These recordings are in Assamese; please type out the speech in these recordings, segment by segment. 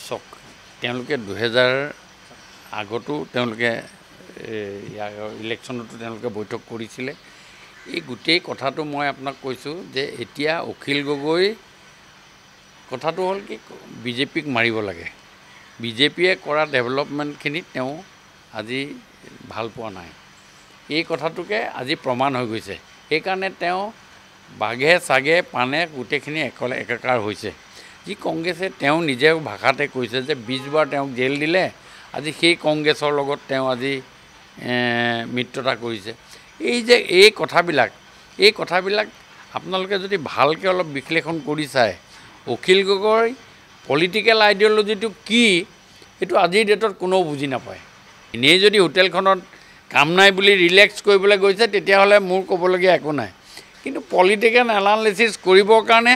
চক তেওঁলোকে 2000 আগতো তেওঁলোকে ইলেকশ্যনতো তেওঁলোকে বৈঠক কৰিছিলে এই গোটেই কথাটো মই আপোনাক কৈছোঁ যে এতিয়া অখিল গগৈ কথাটো হ'ল কি বিজেপিক মাৰিব লাগে বিজেপিয়ে কৰা ডেভেলপমেণ্টখিনি তেওঁ আজি ভাল পোৱা নাই এই কথাটোকে আজি প্ৰমাণ হৈ গৈছে সেইকাৰণে তেওঁ বাঘে চাগে পানে গোটেইখিনি একাকাৰ হৈছে যি কংগ্ৰেছে তেওঁ নিজে ভাষাতে কৈছে যে 20 বাৰ তেওঁক জেল দিলে আজি সেই কংগ্ৰেছৰ লগত তেওঁ আজি মিত্ৰতা কৰিছে এই যে এই কথাবিলাক আপোনালোকে যদি ভালকৈ অলপ বিশ্লেষণ কৰি চায় অখিল গগৈ পলিটিকেল আইডিঅলজিটো কি এইটো আজিৰ ডেটত কোনেও বুজি নাপায় এনেই যদি হোটেলখনত কাম নাই বুলি ৰিলেক্স কৰিবলৈ গৈছে তেতিয়াহ'লে মোৰ ক'বলগীয়া একো নাই কিন্তু পলিটিকেল এনালাইচিছ কৰিবৰ কাৰণে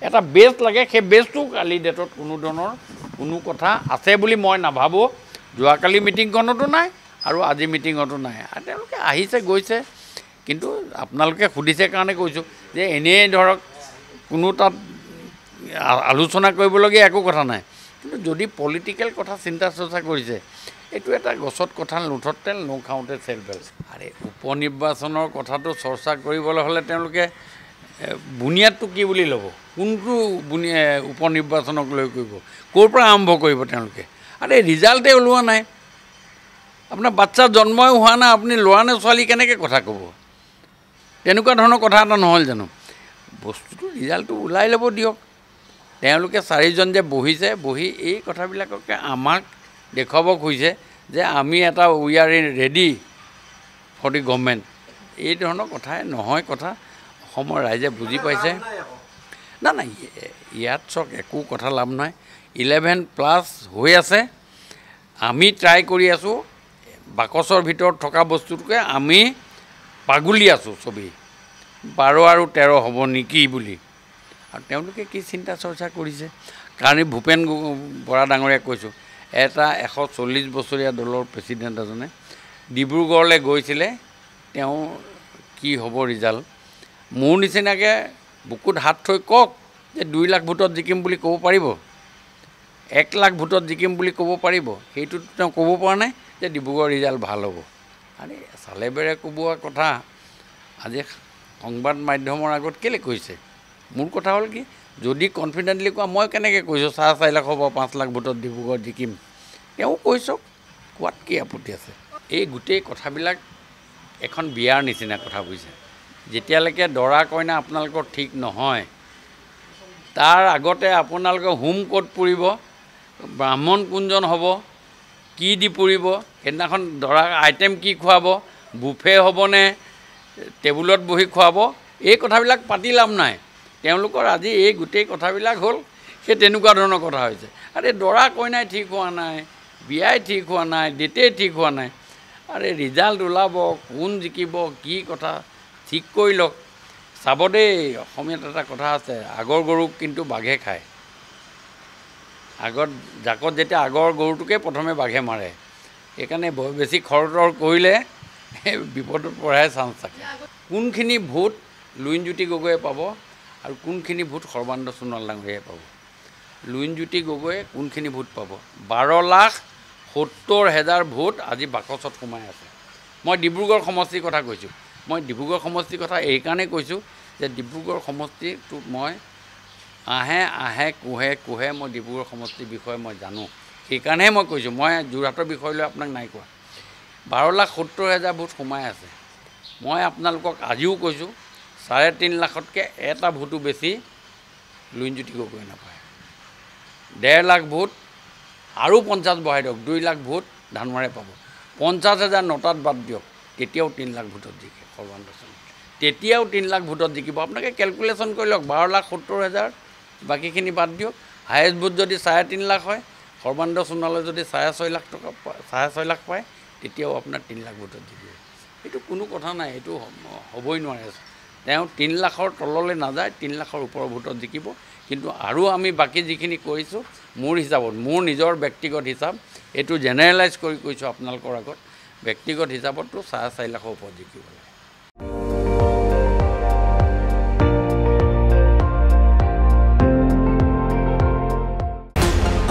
এটা বেছ লাগে সেই বেছটো কালি ডেটত কোনো ধৰণৰ কোনো কথা আছে বুলি মই নাভাবোঁ যোৱাকালি মিটিংখনতো নাই আৰু আজি মিটিঙতো নাই আৰু তেওঁলোকে আহিছে গৈছে কিন্তু আপোনালোকে সুধিছে কাৰণে কৈছোঁ যে এনেই ধৰক কোনো তাত আলোচনা কৰিবলগীয়া একো কথা নাই কিন্তু যদি পলিটিকেল কথা চিন্তা চৰ্চা কৰিছে এইটো এটা গছত কঁঠাল নুঠত তেল নখাওঁতে চেল বেল আৰে উপনিৰ্বাচনৰ কথাটো চৰ্চা কৰিবলৈ হ'লে তেওঁলোকে বুনিয়াদটো কি বুলি ল'ব কোনটো উপনিৰ্বাচনক লৈ কৰিব ক'ৰ পৰা আৰম্ভ কৰিব তেওঁলোকে আৰে ৰিজাল্টে ওলোৱা নাই আপোনাৰ বাচ্চা জন্মই হোৱা নাই আপুনি ল'ৰা নে ছোৱালী কেনেকৈ কথা ক'ব তেনেকুৱা ধৰণৰ কথা এটা নহ'ল জানো বস্তুটো ৰিজাল্টটো ওলাই ল'ব দিয়ক তেওঁলোকে চাৰিজন যে বহিছে বহি এই কথাবিলাককে আমাক দেখুৱাব খুজিছে যে আমি এটা we are ready for the government এই ধৰণৰ কথাই নহয় কথা অসমৰ ৰাইজে বুজি পাইছে না ইয়াত চক একো কথা লাভ নাই 11+ হৈ আছে আমি ট্ৰাই কৰি আছোঁ বাকচৰ ভিতৰত থকা বস্তুটোকে আমি পাগুলি আছোঁ ছবি 12 আৰু 13 হ'ব নেকি বুলি আৰু তেওঁলোকে কি চিন্তা চৰ্চা কৰিছে কাৰণ ভূপেন বৰা ডাঙৰীয়াক কৈছোঁ এটা 140 বছৰীয়া দলৰ প্ৰেচিডেণ্ট এজনে ডিব্ৰুগড়লৈ গৈছিলে তেওঁ কি হ'ব ৰিজাল্ট মোৰ নিচিনাকৈ বুকুত হাত থৈ কওক যে 2 লাখ ভোটত জিকিম বুলি ক'ব পাৰিব 1 লাখ ভোটত জিকিম বুলি ক'ব পাৰিব সেইটোতো তেওঁ ক'ব পৰা নাই যে ডিব্ৰুগড় ৰিজাল্ট ভাল হ'ব আৰে চালে বেৰে কোবোৱা কথা আজি সংবাদ মাধ্যমৰ আগত কেলৈ কৈছে মোৰ কথা হ'ল কি যদি কনফিডেণ্টলি কোৱা মই কেনেকৈ কৈছোঁ 4.5 লাখ হ'ব 5 লাখ ভোটত ডিব্ৰুগড় জিকিম তেওঁ কৈছক কোৱাত কি আপত্তি আছে এই গোটেই কথাবিলাক এখন বিয়াৰ নিচিনা কথা বুজিছে যেতিয়ালৈকে দৰা কইনা আপোনালোকৰ ঠিক নহয় তাৰ আগতে আপোনালোকে হোম ক'ত পৰিব ব্ৰাহ্মণ কোনজন হ'ব কি দি পৰিব সেইদিনাখন দৰা আইটেম কি খুৱাব বুফে হ'বনে টেবুলত বহি খুৱাব এই কথাবিলাক পাতি লাভ নাই তেওঁলোকৰ আজি এই গোটেই কথাবিলাক হ'ল সেই তেনেকুৱা ধৰণৰ কথা হৈছে আৰে দৰা কইনাই ঠিক হোৱা নাই বিয়াই ঠিক হোৱা নাই ডেটেই ঠিক হোৱা নাই আৰে ৰিজাল্ট ওলাব কোন জিকিব কি কথা ঠিক কৰি লওক চাব দেই অসমীয়াত এটা কথা আছে আগৰ গৰুক কিন্তু বাঘে খায় আগত জাকত যেতিয়া আগৰ গৰুটোকে প্ৰথমে বাঘে মাৰে সেইকাৰণে বেছি খৰধৰ কৰিলে বিপদত পৰাহে চান্স থাকে কোনখিনি ভোট লুইনজ্যোতি গগৈয়ে পাব আৰু কোনখিনি ভোট সৰ্বানন্দ সোণোৱাল ডাঙৰীয়াই পাব লুইনজ্যোতি গগৈয়ে কোনখিনি ভোট পাব 12,70,000 ভোট আজি বাকচত সোমাই আছে মই ডিব্ৰুগড় সমষ্টিৰ কথা কৈছোঁ মই ডিব্ৰুগড় সমষ্টিৰ কথা এইকাৰণে কৈছোঁ যে ডিব্ৰুগড় সমষ্টিটোত মই আহে কোহে মই ডিব্ৰুগড় সমষ্টিৰ বিষয়ে মই জানো সেইকাৰণেহে মই কৈছোঁ মই যোৰহাটৰ বিষয় লৈ আপোনাক নাই কোৱা 12,70,000 ভোট সোমাই আছে মই আপোনালোকক আজিও কৈছোঁ 3.5 লাখতকৈ এটা ভোটো বেছি লুইনজ্যোতি গগৈ নাপায় 1.5 লাখ ভোট আৰু 50 বঢ়াই দিয়ক 2 লাখ ভোট ধানমাৰে পাব 50,000 নটাত বাদ দিয়ক তেতিয়াও 3 লাখ ভোটত জিকে সৰ্বানন্দ সোণোৱাল তেতিয়াও 3 লাখ ভোটত জিকিব আপোনালোকে কেলকুলেশ্যন কৰি লওক 12,70,000 বাকীখিনি বাদ দিয়ক হায়েষ্ট ভোট যদি 3.5 লাখ হয় সৰ্বানন্দ সোণোৱালে যদি 6.5 লাখ টকা 6.5 লাখ পায় তেতিয়াও আপোনাৰ 3 লাখ ভোটত জিকিব এইটো কোনো কথা নাই এইটো হ'বই নোৱাৰে তেওঁ 3 লাখৰ তললৈ নাযায় 3 লাখৰ ওপৰৰ ভোটত জিকিব কিন্তু আৰু আমি বাকী যিখিনি কৰিছোঁ মোৰ হিচাপত মোৰ নিজৰ ব্যক্তিগত হিচাপ এইটো জেনেৰেলাইজ কৰি কৈছোঁ আপোনালোকৰ আগত ব্যক্তিগত হিচাপততো 4.5 লাখৰ ওপৰত জিকিব লাগে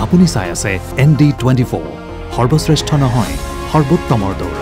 আপুনি চাই আছে ND24 সৰ্বশ্ৰেষ্ঠ নহয় সৰ্বোত্তমৰ দৌৰ